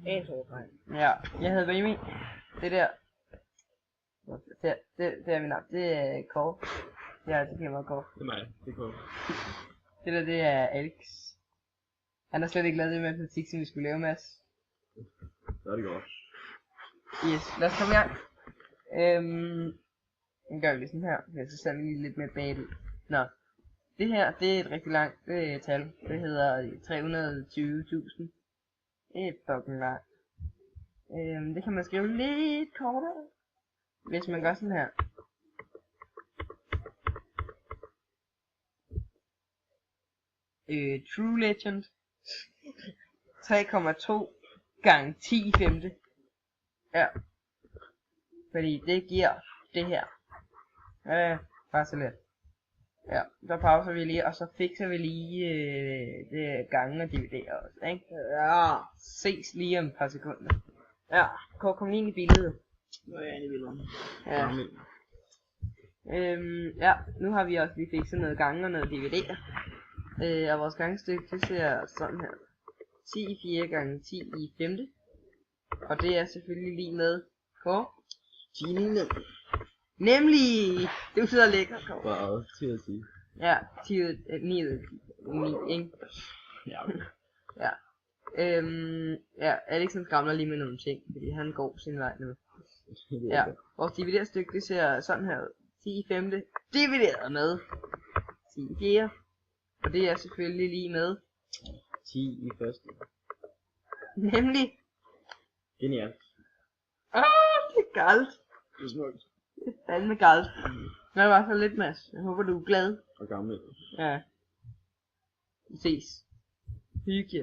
Ja, jeg hedder Remy. Det der. Det er min navn. Det er Kåre. Jeg har altid kaldt mig Kåre. Det er mig, det er Kåre. Det der, det er Alex. Han har slet ikke lavet det matematik, som vi skulle lave, Mads. Så er det godt. Yes, lad os komme i gang. Nu gør vi lige sådan her. Ja, så ser vi lige lidt mere bagud. Nå. Det her, det er et rigtig langt tal. Det hedder 320.000. Det er fucking langt. Det kan man skrive lidt kortere. Hvis man gør sådan her. True Legend 3,2 gange 10 i femte. Ja. Fordi det giver det her. Bare så let. Ja, så pauser vi lige, og så fikser vi lige det gange og dividerer også, ikke? Ja. Ses lige om et par sekunder. Ja, kom lige ind i billedet. Nu er jeg inde i billedet. Ja. Ja, nu har vi også lige fikset noget gange og noget dividerer. Og vores gangstykke, det ser sådan her. 10 i 4 gange 10 i femte. Og det er selvfølgelig lige med på 10 lige ned. Nemlig! Du sidder lækker, Kåre. Bare 10 ud af 10. Ja, 10 ud af 9 ud af 10, ikke? Ja, okay. Ja. Ja, Alex skramler lige med nogle ting, fordi han går sin vej nu. Ja, vores divideret stykke, det ser sådan her ud. 10 i femte, divideret med 10 i fjerde. Og det er selvfølgelig lige med 10 i første. nemlig. Genialt. Det er galt. Det er smukt. Det er fandme galt. Nå, det var så lidt, Mads. Jeg håber, du er glad. Og gammel. Ja. Vi ses. Hygge.